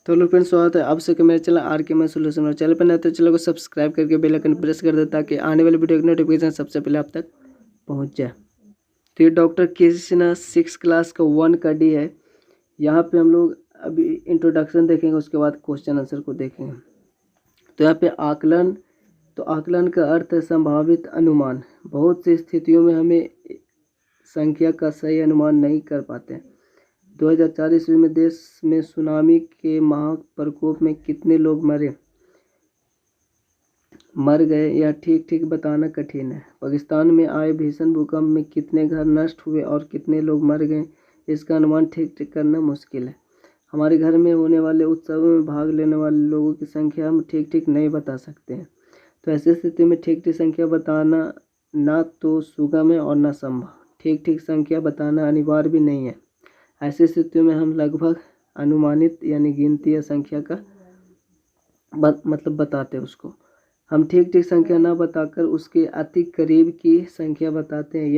तो hello friends, स्वागत है आप सबके मेरे चैनल आर के मैं सोल्यूशन और चैनल पर नए तो चैनल को सब्सक्राइब करके बेल आइकन प्रेस कर दे ताकि आने वाली वीडियो की नोटिफिकेशन सबसे पहले आप तक पहुंच जाए। तो ये डॉक्टर कृष्णा 6 क्लास का 1 का डी है। यहाँ पे हम लोग अभी इंट्रोडक्शन देखेंगे, उसके बाद क्वेश्चन आंसर को देखेंगे। तो यहाँ पे आकलन, तो आकलन का अर्थ है संभावित अनुमान। बहुत सी स्थितियों में हमें संख्या का सही अनुमान नहीं कर पाते। 2004 ईस्वी में देश में सुनामी के महाप्रकोप में कितने लोग मर गए यह ठीक ठीक बताना कठिन है। पाकिस्तान में आए भीषण भूकंप में कितने घर नष्ट हुए और कितने लोग मर गए इसका अनुमान ठीक ठीक करना मुश्किल है। हमारे घर में होने वाले उत्सवों में भाग लेने वाले लोगों की संख्या हम ठीक ठीक नहीं बता सकते हैं। तो ऐसी स्थिति में ठीक ठीक संख्या बताना ना तो सुगम है और ना संभव। ठीक ठीक संख्या बताना अनिवार्य भी नहीं है। ऐसी स्थितियों में हम लगभग अनुमानित यानी गिनती या संख्या का मतलब बताते हैं उसको। हम ठीक ठीक संख्या ना बताकर उसके अति करीब की संख्या बताते हैं।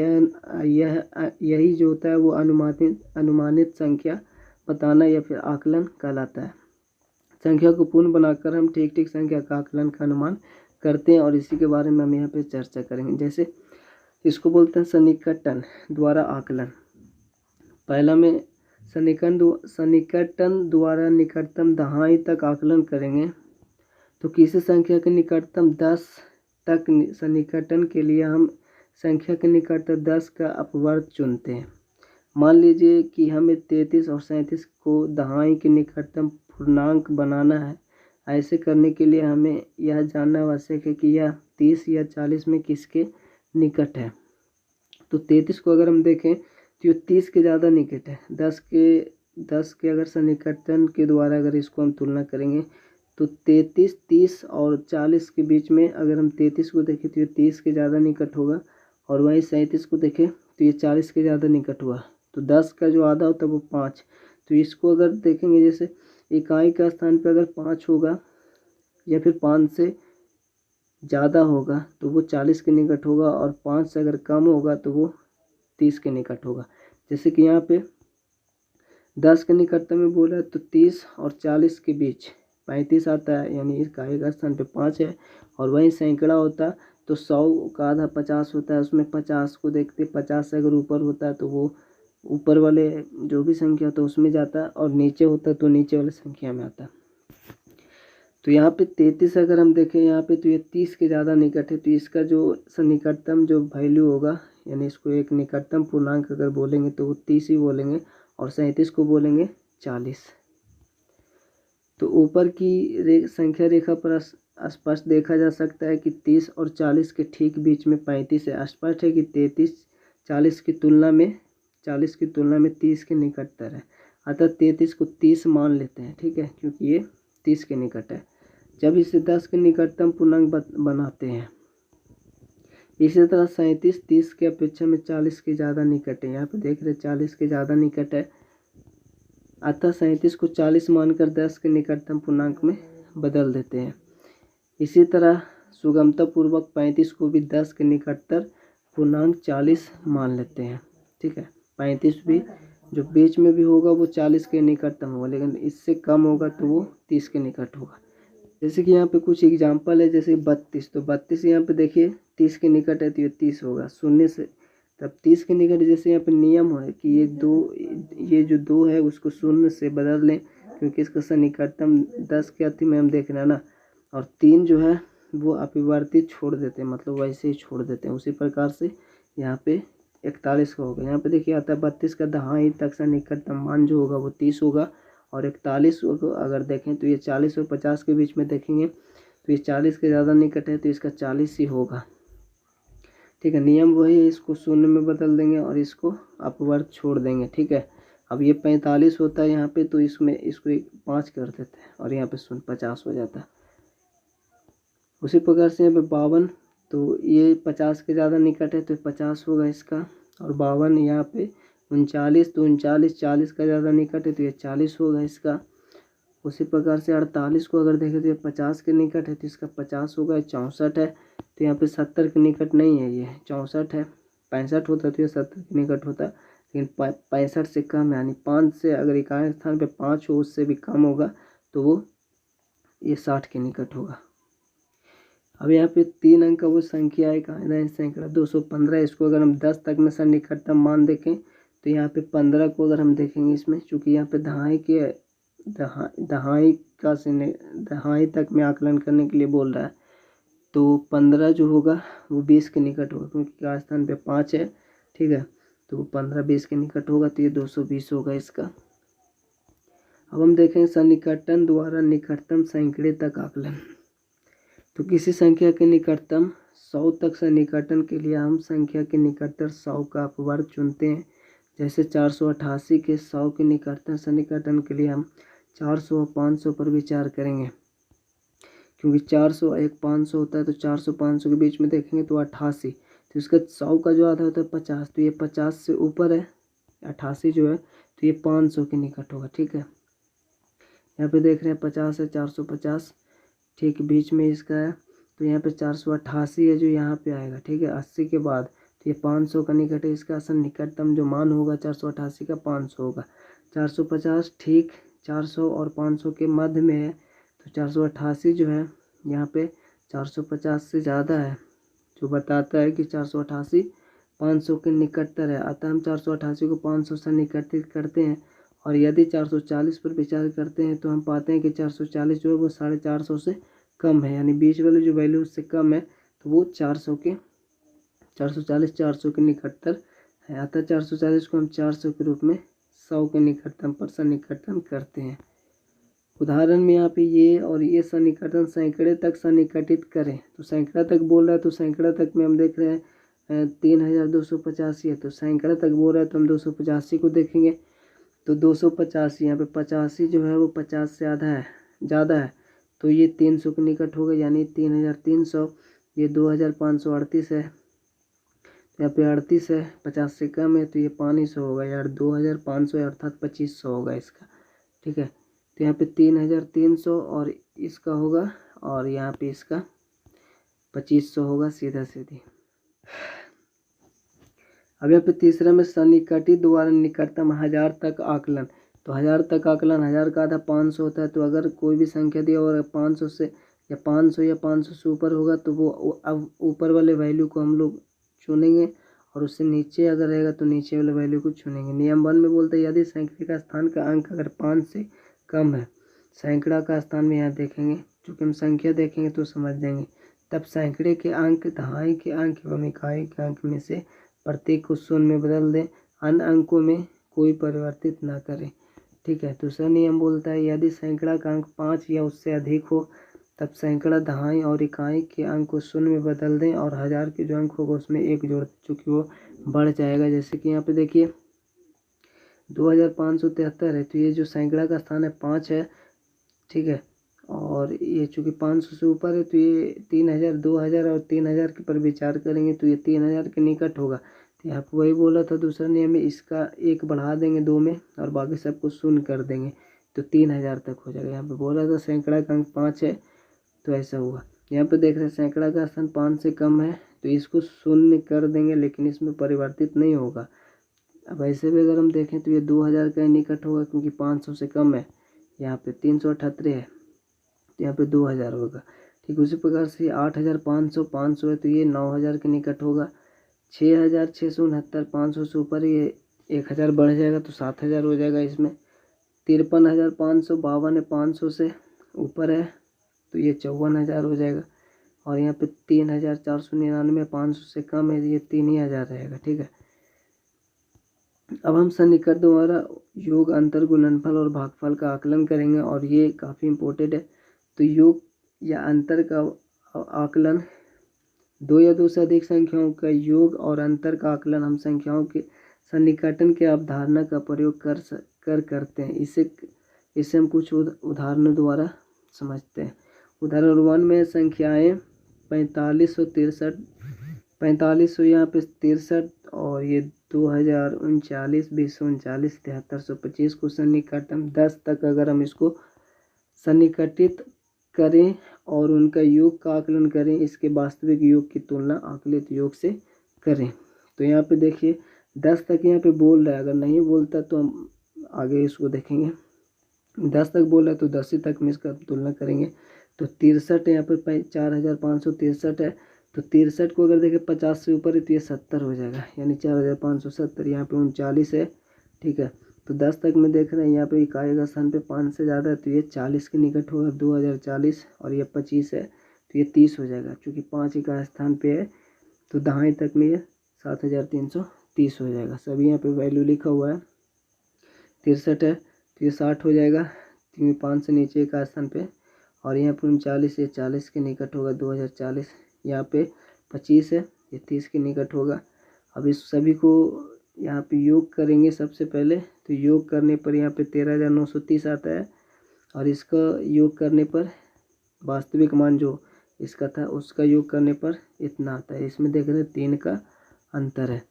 यही जो होता है वो अनुमानित संख्या बताना या फिर आकलन कहलाता है। संख्या को पूर्ण बनाकर हम ठीक ठीक संख्या का आकलन का अनुमान करते हैं और इसी के बारे में हम यहाँ पे चर्चा करेंगे। जैसे इसको बोलते हैं सन्निकटन द्वारा आकलन। पहला में सन्निकटन द्वारा निकटतम दहाई तक आकलन करेंगे। तो किसी संख्या के निकटतम 10 तक सन्निकटन के लिए हम संख्या के निकटतम 10 का अपवर्त चुनते हैं। मान लीजिए कि हमें 33 और 37 को दहाई के निकटतम पूर्णांक बनाना है। ऐसे करने के लिए हमें यह जानना आवश्यक है कि यह 30 या 40 में किसके निकट है। तो 33 को अगर हम देखें तो ये 30 के ज़्यादा निकट है। 10 के अगर सन्निकटन के द्वारा अगर इसको हम तुलना करेंगे तो 33, 30 और 40 के बीच में अगर हम 33 को देखें तो ये 30 के ज़्यादा निकट होगा और वहीं 37 को देखें तो ये 40 के ज़्यादा निकट हुआ। तो 10 का जो आधा होता है वो 5। तो इसको अगर देखेंगे जैसे इकाई का स्थान पर अगर 5 होगा या फिर 5 से ज़्यादा होगा तो वो 40 के निकट होगा और 5 से अगर कम होगा तो वो 30 के निकट होगा। जैसे कि यहाँ पे 10 के निकटतम में बोला तो 30 और 40 के बीच 35 आता है, यानी इकाई का स्थान पे 5 है। और वहीं सैकड़ा होता तो 100 का आधा 50 होता है, उसमें 50 को देखते 50 से अगर ऊपर होता है तो वो ऊपर वाले जो भी संख्या होता है उसमें जाता और नीचे होता तो नीचे वाले संख्या में आता। तो यहाँ पे 33 अगर हम देखें यहाँ पे तो ये 30 के ज़्यादा निकट है। तो इसका जो निकटतम जो वैल्यू होगा यानी इसको एक निकटतम पूर्णांक अगर बोलेंगे तो वो 30 ही बोलेंगे और 37 को बोलेंगे 40। तो ऊपर की संख्या रेखा पर स्पष्ट देखा जा सकता है कि 30 और 40 के ठीक बीच में 35 है। स्पष्ट है कि 33 40 की तुलना में 30 के निकटतर है। अतः 33 को 30 मान लेते हैं, ठीक है, क्योंकि ये 30 के निकट है। जब इसे 10 के निकटतम पूर्णांक बनाते हैं। इसी तरह 37 30 की अपेक्षा में 40 के ज़्यादा निकट है। यहाँ पे देख रहे 40 के ज़्यादा निकट है। अतः 37 को 40 मानकर 10 के निकटतम पूर्णांक में बदल देते हैं। इसी तरह सुगमता पूर्वक 35 को भी 10 के निकटतर पूर्णांक 40 मान लेते हैं, ठीक है। 35 भी जो बीच में भी होगा वो 40 के निकटतम होगा, लेकिन इससे कम होगा तो वो 30 के निकट होगा। जैसे कि यहाँ पे कुछ एग्जाम्पल है, जैसे 32। तो 32 यहाँ पे देखिए 30 के निकट है तो ये 30 होगा। शून्य से तब 30 के निकट, जैसे यहाँ पे नियम है कि ये जो 2 है उसको शून्य से बदल लें क्योंकि इसका सन्निकटतम 10 के अति में हम देख रहे हैं ना। और 3 जो है वो अपरिवर्तित छोड़ देते हैं, मतलब वैसे ही छोड़ देते हैं। उसी प्रकार से यहाँ पे 41 का होगा। यहाँ पे देखिए आता है 32 का दहाई तक सन्निकटतम मान जो होगा वो 30 होगा। और 41 को अगर देखें तो ये 40 और 50 के बीच में देखेंगे तो ये 40 के ज़्यादा निकट है तो इसका 40 ही होगा, ठीक है। नियम वही है, इसको शून्य में बदल देंगे और इसको अपवर्त छोड़ देंगे, ठीक है। अब ये 45 होता है यहाँ पे तो इसमें इसको 5 कर देते हैं और यहाँ पे 50 हो जाता है। उसी प्रकार से यहाँ पे 52, तो ये 50 के ज़्यादा निकट है तो 50 होगा इसका। और 52 यहाँ पे 39, तो 39 40 का ज़्यादा निकट है तो ये 40 होगा इसका। उसी प्रकार से 48 को अगर देखें तो ये 50 के निकट है तो इसका 50 होगा। 64 है तो यहाँ पे 70 के निकट नहीं है, ये 64 है। 65 होता तो ये 70 के निकट होता, लेकिन 65 से कम है, यानी 5 से अगर इकाई स्थान पे 5 हो उससे भी कम होगा तो वो ये 60 के निकट होगा। अब यहाँ पे 3 अंक का वो संख्या है, कहाँ सैकड़ा 215। इसको अगर हम 10 तक में सन्निकटतम मान देखें तो यहाँ पे 15 को अगर हम देखेंगे इसमें, चूँकि यहाँ पे दहाई तक में आकलन करने के लिए बोल रहा है, तो 15 जो होगा वो 20 के निकट होगा, क्योंकि का स्थान पे 5 है, ठीक है। तो 15 20 के निकट होगा, तो ये 220 होगा इसका। अब हम देखें सन्निकटन द्वारा निकटतम सैकड़े तक आकलन। तो किसी संख्या के निकटतम 100 तक सन्निकटन के लिए हम संख्या के निकटतर 100 का अपवर्ग चुनते हैं। जैसे 488 के 100 के निकटतम सन्निकटन के लिए हम 400 और 500 पर विचार करेंगे, क्योंकि 400 एक 500 होता है, तो 400 500 के बीच में देखेंगे तो 88, तो इसका 100 का जो आधा होता है 50, तो ये 50 से ऊपर है 88 जो है, तो ये 500 के निकट होगा, ठीक है। यहाँ पे देख रहे हैं 50 है, 450 ठीक बीच में इसका है, तो यहाँ पे 488 है जो यहाँ पे आएगा, ठीक है। 80 के बाद तो ये 500 का निकट है, इसका असल निकटतम जो मान होगा 488 का 500 होगा। 450 ठीक 400 और 500 के मध्य में है, तो 488 जो है यहाँ पे 450 से ज़्यादा है, जो बताता है कि 488 500 के निकटतर है। अतः हम 488 को 500 से निकटित करते हैं, और यदि 440 पर विचार करते हैं तो हम पाते हैं कि 440 जो है वो 450 से कम है, यानी बीच वाली जो वैल्यू उससे कम है, तो वो 440 400 के निकटतर है। अतः 440 को हम 400 के रूप में 100 के निकटतम पर सन्निकटन करते हैं। उदाहरण में यहाँ पे ये और ये सन्निकटन सैकड़े तक सन्निकटित करें, तो सैकड़ा तक बोल रहा है, तो सैकड़ा तक में हम देख रहे हैं 3285 है, तो सैकड़ा तक बोल रहा है तो हम 285 को देखेंगे, तो 285 यहाँ पे 85 जो है वो 50 से ज़्यादा है, तो ये 300 के निकट होगा, यानी 3300। ये 2538 है, तो यहाँ पे 38 है, 50 से कम है, तो ये 500 होगा यार, 2500 है, अर्थात 2500 होगा इसका, ठीक है। तो यहाँ पे 3300 और इसका होगा, और यहाँ पे इसका 2500 होगा, सीधा सीधी। अब यहाँ पे तीसरा में सन्निकटित द्वारा निकटतम 1000 तक आकलन। तो 1000 तक आकलन, 1000 का आधा 500 होता है, तो अगर कोई भी संख्या दी और 500 से या 500 से ऊपर होगा, तो वो अब ऊपर वाले वैल्यू को हम लोग चुनेंगे, और उससे नीचे अगर रहेगा तो नीचे वाले वैल्यू को चुनेंगे। नियम 1 में बोलते हैं यदि सैकड़े का स्थान का अंक अगर 5 से कम है, सैकड़ा का स्थान में यहाँ देखेंगे, चूँकि हम संख्या देखेंगे तो समझ जाएंगे, तब सैकड़े के अंक, दहाई के अंक एवं इकाई के अंक में से प्रत्येक को शून्य में बदल दें, अन्य अंकों में कोई परिवर्तित ना करें, ठीक है। दूसरा नियम बोलता है यदि सैकड़ा का अंक 5 या उससे अधिक हो, तब सैकड़ा, दहाई और इकाई के अंक को शून्य में बदल दें, और 1000 के जो अंक होगा उसमें एक जोड़, चूँकि वो बढ़ जाएगा। जैसे कि यहाँ पे देखिए 2573 है, तो ये जो सैकड़ा का स्थान है 5 है, ठीक है, और ये चूँकि 500 से ऊपर है, तो ये 3000, 2000 और 3000 के पर विचार करेंगे, तो ये 3000 के निकट होगा। तो यहाँ पर वही बोला था दूसरा नियम में, इसका एक बढ़ा देंगे 2 में और बाकी सबको शून्य कर देंगे, तो 3000 तक हो जाएगा। यहाँ पे बोला था सैकड़ा का अंक 5 है, तो ऐसा हुआ। यहाँ पे देख रहे हैं सैकड़ा का स्थान 5 से कम है, तो इसको शून्य कर देंगे, लेकिन इसमें परिवर्तित नहीं होगा। अब ऐसे भी अगर हम देखें तो ये 2000 का निकट होगा, क्योंकि 500 से कम है। यहाँ पे 378 है, तो यहाँ पे 2000 होगा। ठीक उसी प्रकार से 8500 है, तो ये 9000 के निकट होगा। 6669 500 से ऊपर, ये 1000 बढ़ जाएगा तो 7000 हो जाएगा इसमें। 53552 है, 500 से ऊपर है, तो ये 54000 हो जाएगा। और यहाँ पे 3499 500 से कम है, ये 3000 रहेगा, ठीक है। अब हम सन्निकट द्वारा योग, अंतर, गुणनफल और भागफल का आकलन करेंगे, और ये काफ़ी इम्पोर्टेंट है। तो योग या अंतर का आकलन, दो या दो से अधिक संख्याओं का योग और अंतर का आकलन हम संख्याओं के सन्निकटन के अवधारणा का प्रयोग करते हैं। इसे हम कुछ उदाहरणों द्वारा समझते हैं। उदाहरण 1 में संख्याएं 4563, 4500 यहाँ पे 63, और ये 2039, 239, 7325 को सन्निकटन 10 तक अगर हम इसको सन्निकटित करें और उनका योग का आकलन करें, इसके वास्तविक योग की तुलना आकलित योग से करें। तो यहाँ पे देखिए 10 तक यहाँ पे बोल रहा है, अगर नहीं बोलता तो हम आगे इसको देखेंगे। 10 तक बोला है तो 10 ही तक में इसका तुलना करेंगे। तो 63 है, यहाँ पर 4563 है। तो 63 को अगर देखें 50 से ऊपर है तो ये 70 हो जाएगा, यानी 4570। यहाँ पे 39 है, ठीक है। तो 10 तक में देख रहे हैं यहाँ पे इकाई का स्थान पे 5 से ज़्यादा है तो ये 40 के निकट होगा, 2040। और ये 25 है तो ये 30 हो जाएगा, क्योंकि 5 इकाई स्थान पे है तो दहाई तक में ये 7330 हो जाएगा। सभी यहाँ पे वैल्यू लिखा हुआ है। 63 है तो ये 60 हो जाएगा, क्योंकि 5 से नीचे एक स्थान पे। और यहाँ पे 39 ये 40 के निकट होगा, 2040। यहाँ पे 25 है, ये 30 के निकट होगा। अब इस सभी को यहाँ पे योग करेंगे सबसे पहले। तो योग करने पर यहाँ पे 13930 आता है, और इसका योग करने पर वास्तविक मान जो इसका था उसका योग करने पर इतना आता है। इसमें देख रहे हैं 3 का अंतर है।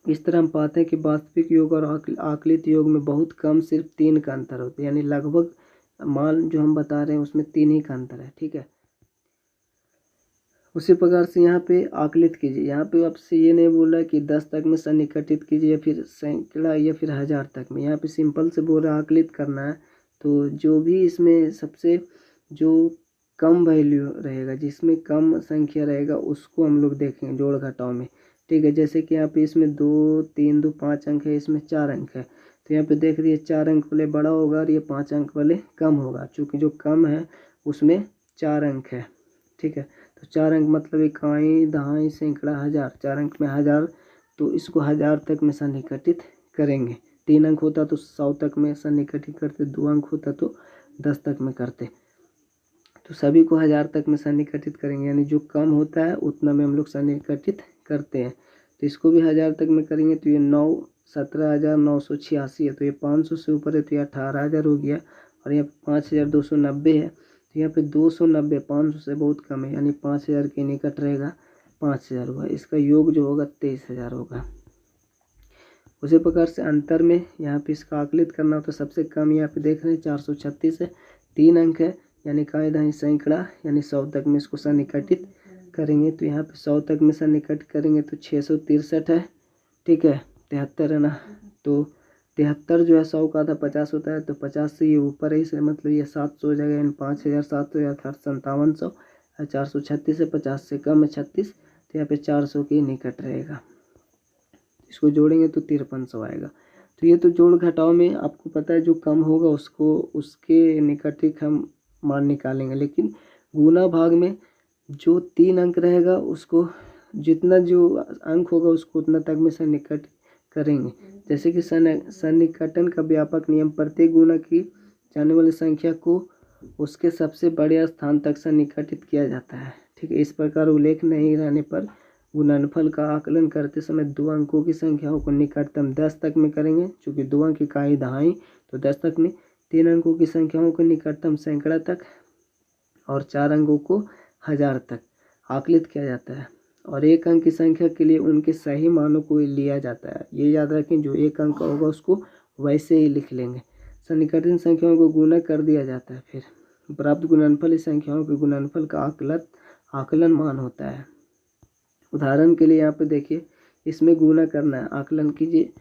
इस तरह हम पाते हैं कि वास्तविक योग और आकलित योग में बहुत कम, सिर्फ 3 का अंतर होता है, यानी लगभग मान जो हम बता रहे हैं उसमें 3 ही का अंतर है, ठीक है। उसी प्रकार से यहाँ पे आकलित कीजिए। यहाँ पे आपसे ये नहीं बोल रहा कि 10 तक में सन्निकटित कीजिए या फिर सैकड़ा या फिर 1000 तक में। यहाँ पे सिंपल से बोल रहा है आकलित करना है। तो जो भी इसमें सबसे जो कम वैल्यू रहेगा, जिसमें कम संख्या रहेगा, उसको हम लोग देखेंगे जोड़ घटाव में, ठीक है। जैसे कि यहाँ पे इसमें 2 3 2 5 अंक है, इसमें 4 अंक है। तो यहाँ पे देख रही है 4 अंक वाले बड़ा होगा और ये 5 अंक वाले कम होगा, चूँकि जो कम है उसमें 4 अंक है, ठीक है। तो 4 अंक मतलब इकाई, दहाई, सैकड़ा, 1000। 4 अंक में 1000, तो इसको 1000 तक में सन्निकटित करेंगे। 3 अंक होता तो 100 तक में सन्निकटित करते, 2 अंक होता तो 10 तक में करते। तो सभी को 1000 तक में सन्निकटित करेंगे, यानी जो कम होता है उतना में हम लोग सन्निकटित करते हैं। तो इसको भी 1000 तक में करेंगे तो ये 17,986 है। तो ये 500 से ऊपर है तो ये 18,000 हो गया। और यहाँ 5290 है, तो यहाँ पे 290 500 से बहुत कम है, यानी 5000 के निकट रहेगा, 5000 होगा। इसका योग जो होगा 23000 होगा। उसी प्रकार से अंतर में यहाँ पे इसका आकलित करना हो तो सबसे कम यहाँ पे देख रहे हैं 436 है, 3 अंक है, यानी इकाई, दहाई, सैकड़ा, यानी 100 तक में इसको सन्निकटित करेंगे। तो यहाँ पे 100 तक में सन्निकटित करेंगे तो 663 है, ठीक है। 73 है ना, तो 73 जो है 100 का आधा 50 होता है, तो 50 से ये ऊपर है, इसलिए मतलब ये 700 हो जाएगा, यानी 5700 या 5700। 436 है, 50 से कम है 36, तो यहाँ पे 400 के निकट रहेगा। इसको जोड़ेंगे तो 5300 आएगा। तो ये तो जोड़ घटाव में आपको पता है जो कम होगा उसको उसके निकट ही हम मान निकालेंगे, लेकिन गुना भाग में जो 3 अंक रहेगा उसको जितना जो अंक होगा उसको उतना तक में सन्निकट करेंगे। जैसे कि सन्निकटन का व्यापक नियम, प्रत्येक गुना की जाने वाली संख्या को उसके सबसे बड़े स्थान तक सन्निकटित किया जाता है, ठीक है। इस प्रकार उल्लेख नहीं रहने पर गुणनफल का आकलन करते समय 2 अंकों की संख्याओं को निकटतम 10 तक में करेंगे, चूँकि 2 अंक इकाई, दहाई, तो 10 तक में। 3 अंकों की संख्याओं को निकटतम सैकड़ा तक, और 4 अंकों को 1000 तक आकलित किया जाता है। और 1 अंक की संख्या के लिए उनके सही मानों को लिया जाता है। ये याद रखें, जो 1 अंक होगा उसको वैसे ही लिख लेंगे। सन्निकटन संख्याओं को गुना कर दिया जाता है, फिर प्राप्त गुणनफल इस संख्याओं के गुणनफल का आकलन मान होता है। उदाहरण के लिए यहाँ पे देखिए, इसमें गुना करना है, आकलन कीजिए।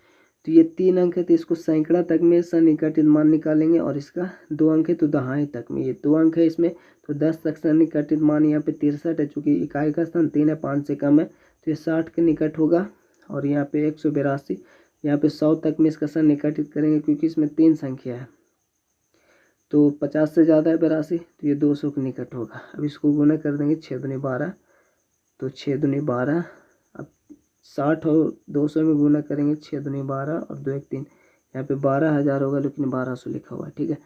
तो ये 3 अंक है तो इसको सैकड़ा तक में सन्निकटित मान निकालेंगे, और इसका 2 अंक है तो दहाई तक में। ये 2 अंक है इसमें तो 10 तक सन्निकटित मान यहाँ पे 63 है, चूँकि इकाई का स्थान 3 है, 5 से कम है, तो ये 60 के निकट होगा। और यहाँ पे 182, यहाँ पे 100 तक में इसका सन्निकटित करेंगे, क्योंकि इसमें 3 संख्या है। तो 50 से ज़्यादा है 82, तो ये 200 के निकट होगा। अब इसको गुना कर देंगे, 6 दूनी 12, तो 6 दूनी 12। अब 60 और 200 में गुना करेंगे, 6 दूनी 12 और 2 1 3, यहाँ पे 12,000 होगा, लेकिन 1200 लिखा हुआ है, ठीक है।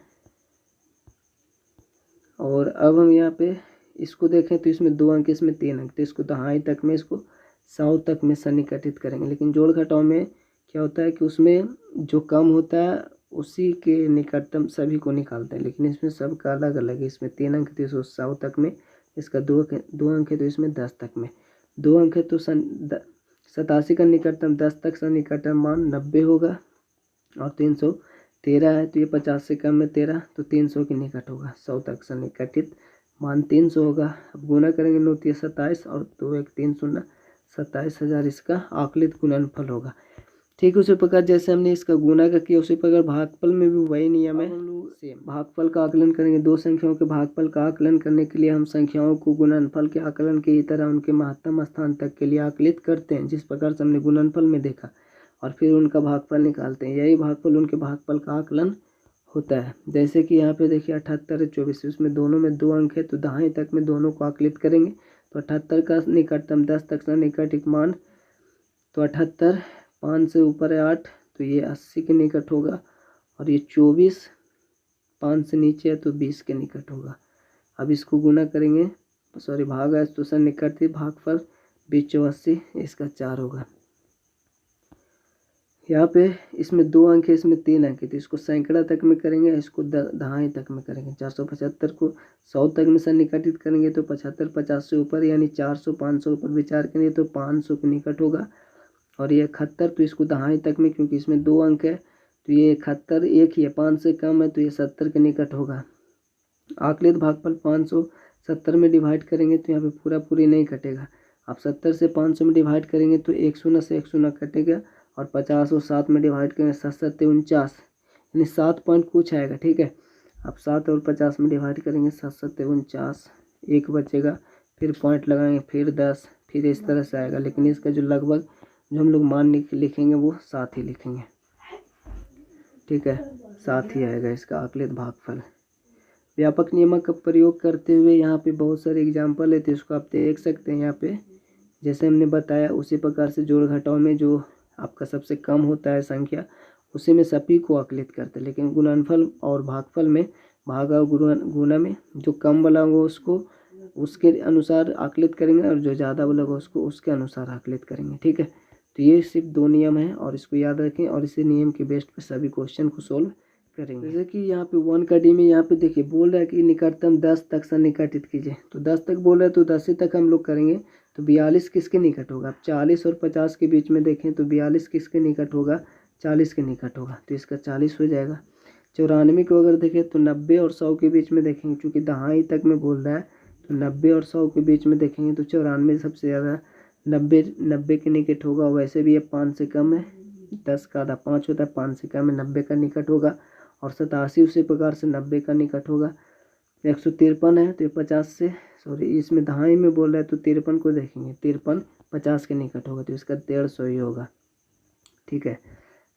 और अब हम यहाँ पे इसको देखें तो इसमें 2 अंक, इसमें 3 अंक, तो इसको दहाई तक में, इसको 100 तक में सन्निकटित करेंगे। लेकिन जोड़ घटाव में क्या होता है कि उसमें जो कम होता है उसी के निकटतम सभी को निकालते हैं, लेकिन इसमें सबका अलग अलग है। इसमें 3 अंक तो इसको 100 तक में, इसका 2 अंक है तो इसमें 10 तक में, 2 अंक है तो 87 का निकटतम 10 तक सन्निकटन मान 90 होगा। और 313 है तो ये 50 से कम में 13, तो 300 के निकट होगा। 100 तक सन्निकटित मान 300 होगा। अब गुना करेंगे 9 3 27 और 2 1 3 0, 27,000 इसका आकलित गुणनफल होगा। ठीक उसी प्रकार जैसे हमने इसका गुना का किया उसी प्रकार भागफल में भी वही नियम है। सेम भागफल का आकलन करेंगे। दो संख्याओं के भागफल का आकलन करने के लिए हम संख्याओं को गुणनफल के आकलन की तरह उनके महत्तम स्थान तक के लिए आकलित करते हैं, जिस प्रकार से हमने गुणनफल में देखा, और फिर उनका भागफल निकालते हैं। यही भागफल उनके भागफल का आकलन होता है। जैसे कि यहाँ पे देखिए 78 है 24, उसमें दोनों में 2 अंक है तो दाहिने तक में दोनों को आकलित करेंगे। तो 78 का निकटतम 10 तक का निकट एक मान, तो 78 5 से ऊपर है 8 तो ये 80 के निकट होगा, और ये 24 5 से नीचे है तो 20 के निकट होगा। अब इसको गुना करेंगे, सॉरी भाग है तो सर निकट थी, भागफल 20 84 इसका 4 होगा। यहाँ पे इसमें 2 अंक है, इसमें 3 अंक है, तो इसको सैकड़ा तक में करेंगे, इसको दहाई तक में करेंगे। 475 को 100 तक में सन्निकटित करेंगे तो 75 50 से ऊपर यानी 400 500 ऊपर विचार करेंगे तो 500 के निकट होगा। और ये 71 तो इसको दहाई तक में, क्योंकि इसमें 2 अंक है तो ये 71 एक ही है, 5 से कम है तो ये 70 के निकट होगा। आकलित भागफल 570 में डिवाइड करेंगे तो यहाँ पे पूरा पूरी नहीं कटेगा। आप 70 से 500 में डिवाइड करेंगे तो 1 शून्य से 1 शून्य कटेगा, और 50 और 7 में डिवाइड करेंगे 7 7 49 यानी 7 पॉइंट कुछ आएगा। ठीक है, आप 7 और 50 में डिवाइड करेंगे 7 7 49 एक बचेगा, फिर पॉइंट लगाएंगे, फिर 10, फिर इस तरह से आएगा। लेकिन इसका जो लगभग जो हम लोग मान लिखेंगे वो 7 ही लिखेंगे। ठीक है, 7 ही आएगा इसका आकलित भागफल। व्यापक नियम का प्रयोग करते हुए यहाँ पे बहुत सारे एग्जाम्पल है, तो इसको आप देख सकते हैं। यहाँ पे जैसे हमने बताया उसी प्रकार से जोड़ घटाव में जो आपका सबसे कम होता है संख्या, उसी में सभी को आकलित करते हैं। लेकिन गुणनफल और भागफल में, भाग और गुणा में जो कम वाला होगा उसको उसके अनुसार आकलित करेंगे, और जो ज़्यादा वाला होगा उसको उसके अनुसार आकलित करेंगे। ठीक है, तो ये सिर्फ 2 नियम हैं और इसको याद रखें, और इसी नियम के बेस पे सभी क्वेश्चन को सोल्व करेंगे। जैसे कि यहाँ पे 1 का डी में यहाँ पे देखिए बोल रहा है कि निकटतम 10 तक सन्निकटित कीजिए, तो 10 तक बोल रहा है तो 10 ही तक हम लोग करेंगे। तो 42 किसके निकट होगा? आप 40 और 50 के बीच में देखें तो 42 किसके निकट होगा? 40 के निकट होगा, तो इसका 40 हो जाएगा। 94 को अगर देखें तो 90 और 100 के बीच में देखेंगे, चूँकि दहाई तक में बोल रहा है तो 90 और 100 के बीच में देखेंगे तो 94 सबसे ज़्यादा 90 के निकट होगा। वैसे भी ये 5 से कम है, 10 का आधा 5 होता है, 5 से कम है, 90 का निकट होगा। और 87 उसी प्रकार से 90 का निकट होगा। 153 है तो ये 50 से, सॉरी इसमें दहाई में बोल रहा है तो 53 को देखेंगे, 53 50 के निकट होगा, तो इसका 150 ही होगा। ठीक है,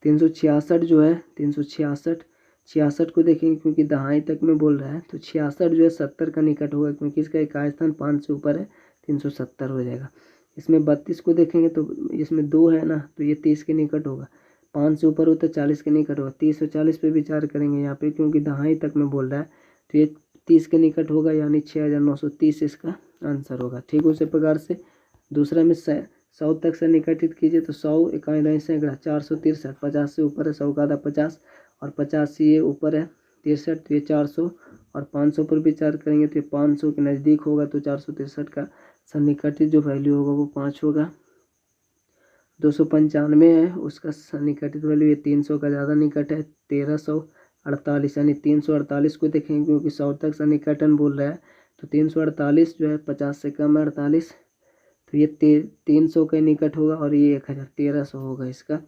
366 जो है 366 को देखेंगे, क्योंकि दहाई तक में बोल रहा है तो 66 जो है 70 का निकट होगा, क्योंकि इसका इकाई स्थान 5 से ऊपर है, 370 हो जाएगा। इसमें 32 को देखेंगे तो इसमें 2 है ना, तो ये 30 के निकट होगा। 5 से ऊपर होता है 40 के निकट होगा। 30 और 40 पे विचार करेंगे यहाँ पे, क्योंकि दहाई तक में बोल रहा है तो ये 30 के निकट होगा, यानी 6930 इसका आंसर होगा। ठीक उसी प्रकार से दूसरा में 100 तक से निकटित कीजिए, तो 100 इकाई दाई सैकड़ा 463, 50 से ऊपर है, 100 का आधा 50 और 50 से ये ऊपर है 63, तो ये 400 और 500 पर विचार करेंगे तो ये 500 के नज़दीक होगा, तो 463 का सन्निकटित जो वैल्यू होगा वो 5 होगा। 295 है, उसका सन्निकटित वैल्यू ये 300 का ज़्यादा निकट है, 1348 यानी 348 को देखेंगे, क्योंकि 100 तक सन्निकटन बोल रहा है तो 348 जो है 50 से कम है 48, तो ये 300 के निकट होगा, और ये 1300 होगा इसका।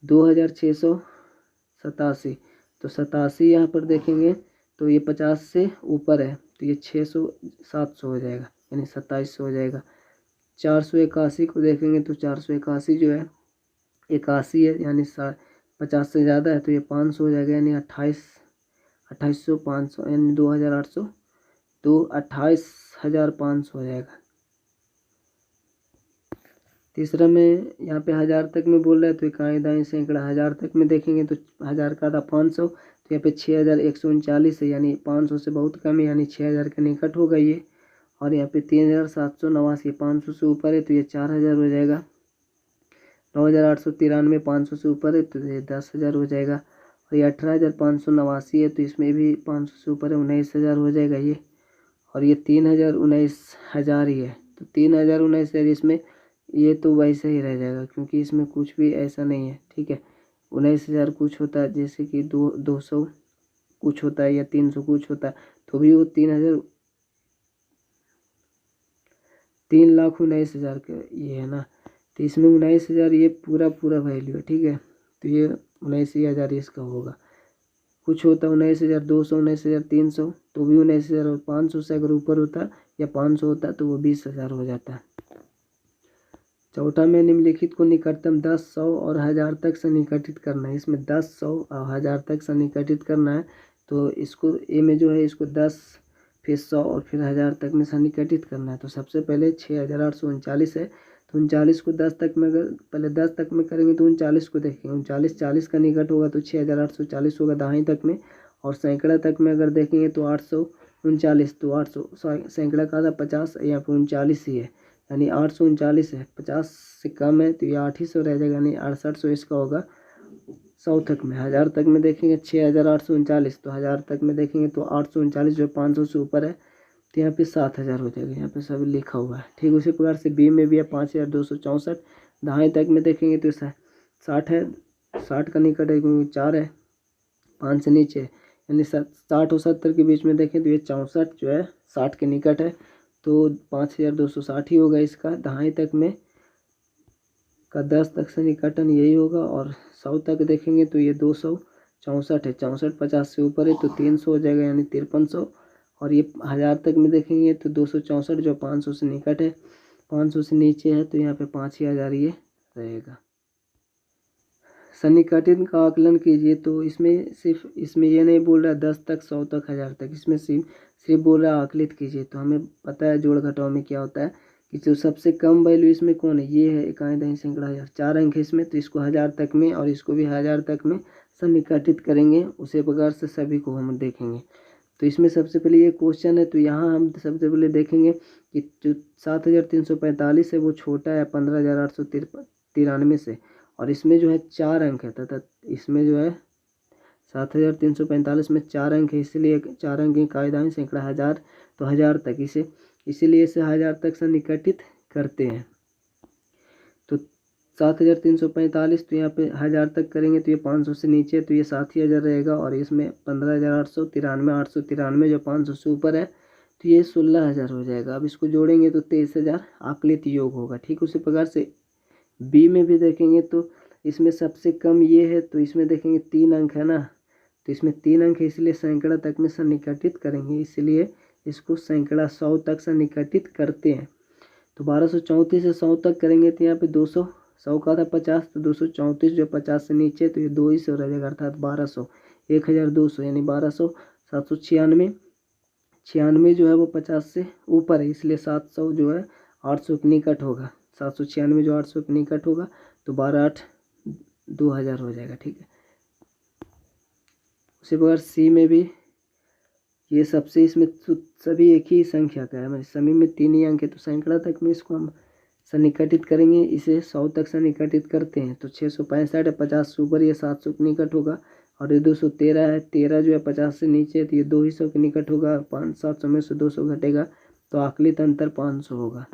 2687, तो 87 यहाँ पर देखेंगे तो ये 50 से ऊपर है तो ये 600 700 हो जाएगा, यानी 2700 हो जाएगा। 481 को देखेंगे तो 481 जो है 81 है, यानी 50 से ज़्यादा है तो ये 500 हो जाएगा, यानी 2800 500 यानी 2800 28,500 हो जाएगा। तीसरा में यहाँ पे 1000 तक में बोल रहा है तो इकाई दाई सैकड़ा 1000 तक में देखेंगे तो 1000 का आधा 500, तो यहाँ पे 6139 है, यानी 500 से बहुत कम है, यानी 6000 के निकट होगा ये। और यहाँ पे 3789 500 से ऊपर है तो ये 4000 हो जाएगा। 9893 500 से ऊपर है तो ये 10,000 हो जाएगा। और ये 18,589 है तो इसमें भी 500 से ऊपर है, 19,000 हो जाएगा ये। और ये 3,019,000 ही है तो 3,019,000 इसमें ये तो वैसे ही रह जाएगा, क्योंकि इसमें कुछ भी ऐसा नहीं है। ठीक है, 19,000 कुछ होता है, जैसे कि 200 कुछ होता है या 300 कुछ होता है, तो भी वो 3,19,000 का ये है ना, तो इसमें 19,000 ये पूरा वैल्यू है, ठीक है। तो ये 19,000 इसका होगा। कुछ होता 19,200, 19,300 तो भी 19,000, और 500 से अगर ऊपर होता या 500 होता तो वो 20,000 हो जाता। चौथा में निम्नलिखित को निकटतम 10, 100 और 1000 तक सन्निकटित करना है। इसमें 10, 100 और 1000 तक सन्निकटित करना है। तो इसको ए में जो है इसको 10, फिर 100 और फिर 1000 तक में सन्निकटित करना है। तो सबसे पहले 6,839 है, तो 39 को 10 तक में, अगर पहले 10 तक में करेंगे तो 39 को देखेंगे, 39 40 का निकट होगा तो 6,840 होगा दहाई तक में। और सैकड़ा तक में अगर देखेंगे तो 839, तो 800 सैकड़ा का था 50, यहाँ पे 39 ही है, यानी 839 है। 50 से कम है तो ये 800 रह जाएगा, यानी 6800 इसका होगा 100 तक में। 1000 तक में देखेंगे 6,839, तो 1000 तक में देखेंगे तो 839 जो 500 से ऊपर है तो यहाँ पे 7,000 हो जाएगा। यहाँ पे सब लिखा हुआ है, ठीक। उसी प्रकार से बी में भी है 5,264। दहाई तक में देखेंगे तो 60 है, 60 का निकट है क्योंकि 4 है, 5 से नीचे, यानी 60 और 70 के बीच में देखें तो ये 64 जो है 60 के निकट है, तो 5,260 ही होगा इसका। दहाई तक में का 10 तक से निकटन यही होगा। और 100 तक देखेंगे तो ये 264 है, 64 50 से ऊपर है तो 300 हो जाएगा, यानी 5300। और ये 1000 तक में देखेंगे तो 264 जो 500 से निकट है, 500 से नीचे है तो यहाँ पे 5,000 ये रहेगा। सन्निकटन का आकलन कीजिए। तो इसमें सिर्फ इसमें ये नहीं बोल रहा 10 तक, 100 तक, 1000 तक, इसमें सिर्फ बोल रहा है आकलित कीजिए। तो हमें पता है जोड़ घटाव में क्या होता है कि जो सबसे कम वैल्यू इसमें कौन है, ये है इकाई दही सैकड़ा हज़ार। 4 अंक है इसमें, तो इसको 1000 तक में और इसको भी 1000 तक में सन्निकटित करेंगे। उसी प्रकार से सभी को हम देखेंगे। तो इसमें सबसे पहले ये क्वेश्चन है, तो यहाँ हम सबसे पहले देखेंगे कि जो 7,345 है वो छोटा है 15,893 से, और इसमें जो है 4 अंक है, तथा इसमें जो है 7,345 में 4 अंक है, इसलिए 4 अंक की कायदाएं सैकड़ा हज़ार, तो 1000 तक इसीलिए इसे 1000 तक सन्निकटित करते हैं। तो 7,345 तो यहाँ पे 1000 तक करेंगे तो ये 500 से नीचे, तो ये 7,000 रहेगा। और इसमें 15,893, 893 जो 500 से ऊपर है तो ये 16,000 हो जाएगा। अब इसको जोड़ेंगे तो 23,000 आकलित योग होगा, ठीक। उसी प्रकार से बी में भी देखेंगे तो इसमें सबसे कम ये है, तो इसमें देखेंगे 3 अंक है ना, तो इसमें 3 अंक है, इसलिए सैकड़ा तक में सन्निकटित करेंगे, इसलिए इसको सैकड़ा 100 तक सन्निकटित करते हैं। तो 1234 से 100 तक करेंगे तो यहाँ पे 200, 100 का था 50, तो 234 जो 50 से नीचे तो ये 2 ही से रह जाएगा, अर्थात 1200, 1200 यानी 1200, 796, 96 जो है वो 50 से ऊपर है, इसलिए 700 जो है 800 के निकट होगा। 796 जो 800 के निकट होगा तो 12 8 2000 हो जाएगा, ठीक है। उसी प्रकार सी में भी ये सबसे, इसमें सभी एक ही संख्या का है, सभी में 3 ही अंक है, तो सैकड़ा तक में इसको हम सन्निकटित करेंगे। इसे 100 तक सन्निकटित करते हैं तो 665 है, 50 से ऊपर ये 700 के निकट होगा। और ये 213 है, 13 जो है 50 से नीचे तो ये 200 के निकट होगा। 700 में से 200 घटेगा तो आकलित अंतर 500 होगा।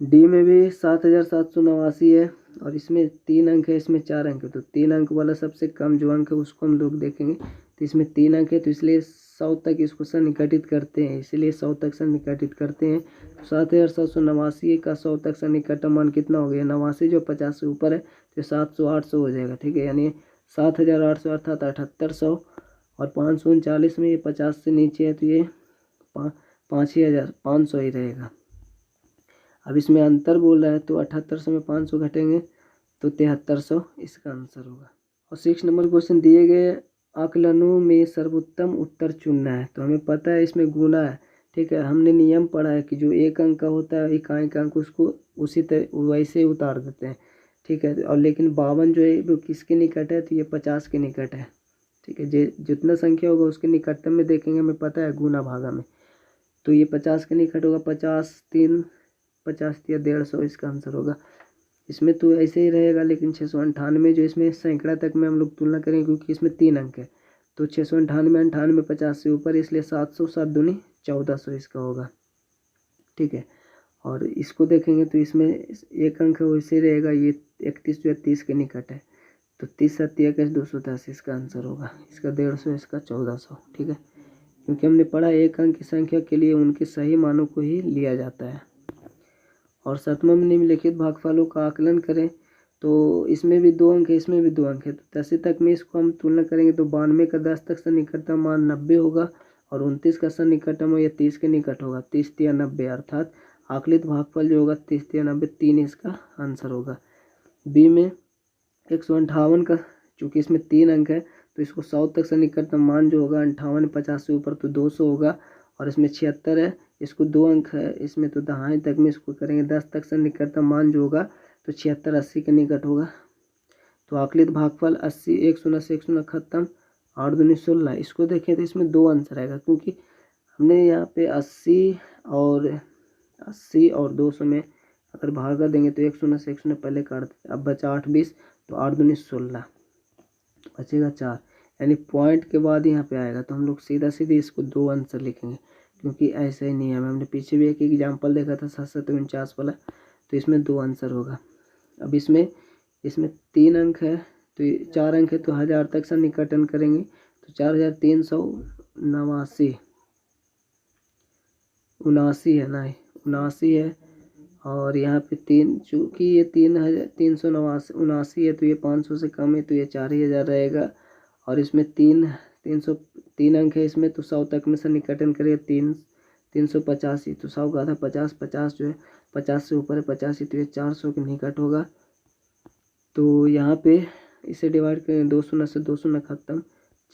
डी में भी 7,789 है, और इसमें 3 अंक है, इसमें 4 अंक है, तो 3 अंक वाला सबसे कम जो अंक है उसको हम लोग देखेंगे। तो इसमें 3 अंक है, तो इसलिए 100 तक इसको सन्निकटित करते हैं, इसलिए 100 तक सन्निकटित करते हैं। तो 7,789 का 100 तक सन्निकटन मान कितना हो गया, 89 जो 50 से ऊपर है तो 700 800 हो जाएगा, ठीक है। यानी 7,800 अर्थात 7,800, और 539 में ये 50 से नीचे है तो ये 5,500 ही रहेगा। अब इसमें अंतर बोल रहा है तो 7800 में 500 घटेंगे तो 7300 इसका आंसर होगा। और 6 नंबर क्वेश्चन, दिए गए आकलनों में सर्वोत्तम उत्तर चुनना है। तो हमें पता है इसमें गुना है, ठीक है। हमने नियम पढ़ा है कि जो 1 अंक का होता है इकाई का अंक उसको उसी तरह वैसे ही उतार देते हैं, ठीक है। और लेकिन 52 जो है वो किसके निकट है, तो ये 50 के निकट है, ठीक है। जितना संख्या होगा उसके निकटतम में देखेंगे, हमें पता है गुना भागा में, तो ये 50 के निकट होगा। 50 3 50 या 150 इसका आंसर होगा। इसमें तो ऐसे ही रहेगा, लेकिन 698 जो इसमें सैकड़ा तक में हम लोग तुलना करेंगे क्योंकि इसमें 3 अंक है, तो 698 98 50 से ऊपर, इसलिए 700 7 दूनी 1400 इसका होगा, ठीक है। और इसको देखेंगे तो इसमें 1 अंक है वैसे रहेगा, ये 31 जो है 30 के निकट है, तो 30 7 21 210 इसका आंसर होगा। इसका 150, इसका 1400, ठीक है। क्योंकि हमने पढ़ा 1 अंक की संख्या के लिए उनके सही मानों को ही लिया जाता है। और 7वां में निम्नलिखित भागफलों का आकलन करें। तो इसमें भी 2 अंक है, इसमें भी 2 अंक है। तो 10 तक में इसको हम तुलना करेंगे तो 92 का 10 तक सन्निकटतम मान 90 होगा और 29 का सन्निकटतम या 30 के निकट होगा, 30 या 90, अर्थात आकलित भागफल जो होगा 30 या 90, 3 इसका आंसर होगा। बी में 158 का, चूँकि इसमें 3 अंक है तो इसको 100 तक सन्निकटतम मान जो होगा 58, 50 से ऊपर तो 200 होगा और इसमें 76 है, इसको 2 अंक है इसमें, तो दहाई तक में इसको करेंगे 10 तक सन्निकटतम मान जो होगा तो 76, 80 के निकट होगा। तो आकलित भागफल 80, 1 से 1 खत्म, 8 दूनी 16। इसको देखें तो इसमें 2 आंसर आएगा, क्योंकि हमने यहाँ पे 80 और 200 में अगर भागा देंगे तो 1 से 1 पहले काट देते, अब बचा 8, 20, तो 8 दूनी 16, बचेगा 4, यानी पॉइंट के बाद यहाँ पे आएगा। तो हम लोग सीधा इसको 2 आंसर लिखेंगे, क्योंकि ऐसा ही नहीं है। हमने पीछे भी एक एग्जाम्पल देखा था 749 वाला, तो इसमें 2 आंसर होगा। अब इसमें 3 अंक है तो 4 अंक है तो 1000 तक सन्निकटन करेंगे तो 4379 है ना, 79 है। और यहाँ पे 3, चूँकि ये 379 है तो ये 500 से कम है तो ये 4000 रहेगा। और इसमें 3 अंक है इसमें, तो 100 तक में सन्निकटन करेगा 385, तो 100 का आधा 50, 50 जो है 50 से ऊपर है 85, तो ये 400 के निकट होगा। तो यहाँ पे इसे डिवाइड करें 2 शून्य से 2 शून्य खत्म,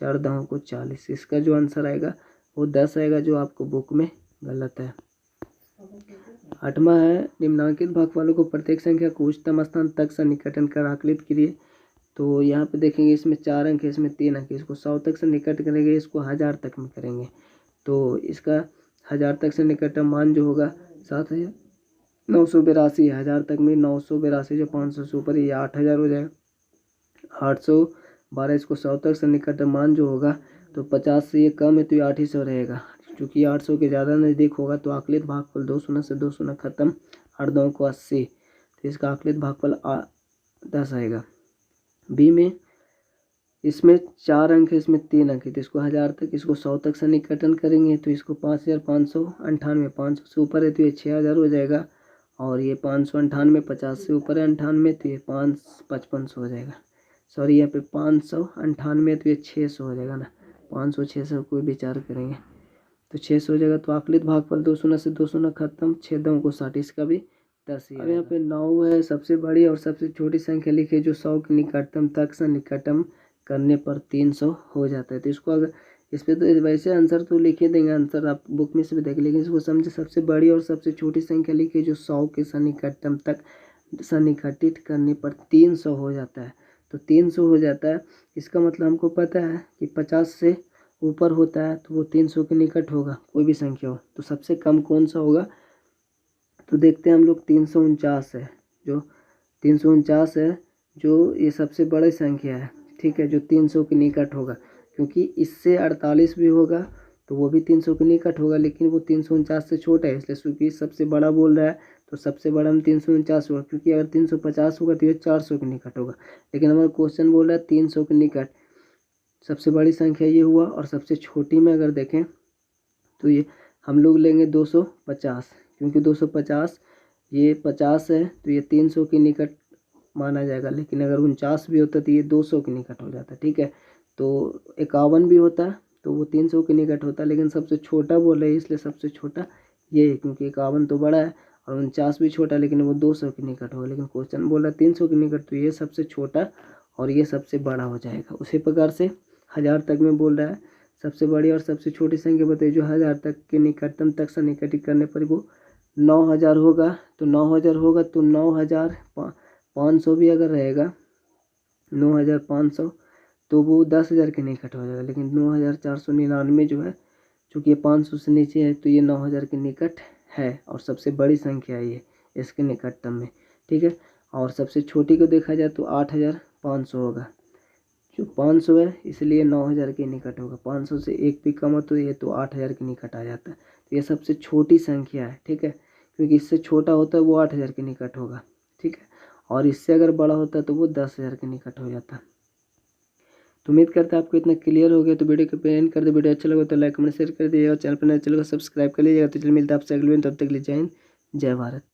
4 दाहों को 40। इसका जो आंसर आएगा वो 10 आएगा, जो आपको बुक में गलत है। 8वां है निम्नांकित भागफलों को प्रत्येक संख्या को उच्चतम स्थान तक सन्निकटन कर आकलित करिए। तो यहाँ पे देखेंगे इसमें 4 अंक है, इसमें 3 अंक है, इसको 100 तक से निकट करेंगे, इसको 1000 तक में करेंगे तो इसका 1000 तक से निकटतम मान जो होगा 7982 है। 1000 तक में 982 जो 500 से ऊपर, ये 8000 हो जाएगा। 812, इसको 100 तक से निकटतम मान जो होगा तो 50 से ये कम है तो ये 800 रहेगा। चूँकि 800 के ज़्यादा नज़दीक होगा तो आकलित भागफल 2 शून्य से 2 शून्य खत्म, 8 दाहों को 80, तो इसका आकलित भागफल 10 आएगा। बी में इसमें 4 अंक है, इसमें 3 अंक है, तो इसको 1000 तक, इसको 100 तक सन्निकटन करेंगे तो इसको 5598, 500 से ऊपर है तो ये 6000 हो जाएगा। और ये 598, 50 से ऊपर है 98 तो ये 5500 हो जाएगा। सॉरी, यहाँ पे 598 तो ये 600 हो जाएगा ना, 500 600 कोई विचार करेंगे तो 600 हो जाएगा। तो आकलित भागफल 2 शून्य से 2 शून्य खत्म, 6 दाहों को 60, इसका भी 10 ही। अब यहाँ पे 9 है, सबसे बड़ी और सबसे छोटी संख्या लिखिए जो 100 के निकटतम तक सन्निकटन करने पर 300 हो जाता है। तो इसको अगर इस पर तो वैसे आंसर तो लिखे देंगे, आंसर आप बुक में से भी देख, लेकिन इसको समझे, सबसे बड़ी और सबसे छोटी संख्या लिखिए जो 100 के सन्निकटतम तक सन्निकटित करने पर 300 हो जाता है। तो 300 हो जाता है, इसका मतलब हमको पता है कि 50 से ऊपर होता है तो वो 300 के निकट होगा, कोई भी संख्या हो। तो सबसे कम कौन सा होगा, तो देखते हैं हम लोग 349 है, जो 349 है, जो ये सबसे बड़ी संख्या है, ठीक है, जो 300 के निकट होगा। क्योंकि इससे 48 भी होगा तो वो भी 300 के निकट होगा, लेकिन वो 349 से छोटा है, इसलिए क्योंकि सबसे बड़ा बोल रहा है तो सबसे बड़ा हम 349 होगा। क्योंकि अगर 350 होगा तो ये 400 के निकट होगा, लेकिन हमारा क्वेश्चन बोल रहा है 300 के निकट। सबसे बड़ी संख्या ये हुआ, और सबसे छोटी में अगर देखें तो ये हम लोग लेंगे 250, क्योंकि 250 ये 50 है तो ये 300 के निकट माना जाएगा। लेकिन अगर 49 भी होता तो ये 200 के निकट हो जाता, ठीक है। तो 51 भी होता तो वो 300 के निकट होता, लेकिन सबसे छोटा बोले इसलिए सबसे छोटा ये है, क्योंकि 51 तो बड़ा है और 49 भी छोटा, लेकिन वो 200 के निकट होगा। लेकिन क्वेश्चन बोला 300 के निकट, तो ये सबसे छोटा और ये सबसे बड़ा हो जाएगा। उसी प्रकार से 1000 तक में बोल रहा है सबसे बड़ी और सबसे छोटी संख्या बताइए जो 1000 तक के निकटतम तक सन्निकटित करने पर वो 9000 होगा। तो 9000 होगा तो 9500 भी अगर रहेगा 9500 तो वो 10,000 के निकट हो जाएगा। लेकिन 9499 जो है, चूँकि ये 500 से नीचे है तो ये 9000 के निकट है और सबसे बड़ी संख्या है ये इसके निकटतम में, ठीक है। और सबसे छोटी को देखा जाए तो 8500 होगा, जो 500 है इसलिए 9000 के निकट होगा। 500 से एक भी कम हो तो ये तो 8000 के निकट आ जाता है। तो ये सबसे छोटी संख्या है, ठीक है, क्योंकि इससे छोटा होता है वो 8000 के निकट होगा, ठीक है। और इससे अगर बड़ा होता है तो वो 10,000 के निकट हो जाता है। तो उम्मीद करता है आपको इतना क्लियर हो गया। तो वीडियो को एंड कर दे। वीडियो अच्छा लगा तो लाइक कमेंट शेयर कर दीजिएगा, चैनल पर नया चैनल को सब्सक्राइब कर लीजिएगा। तो चलिए मिलता है आपसे अगले दिन, तब तक के लिए जय हिंद, जय भारत।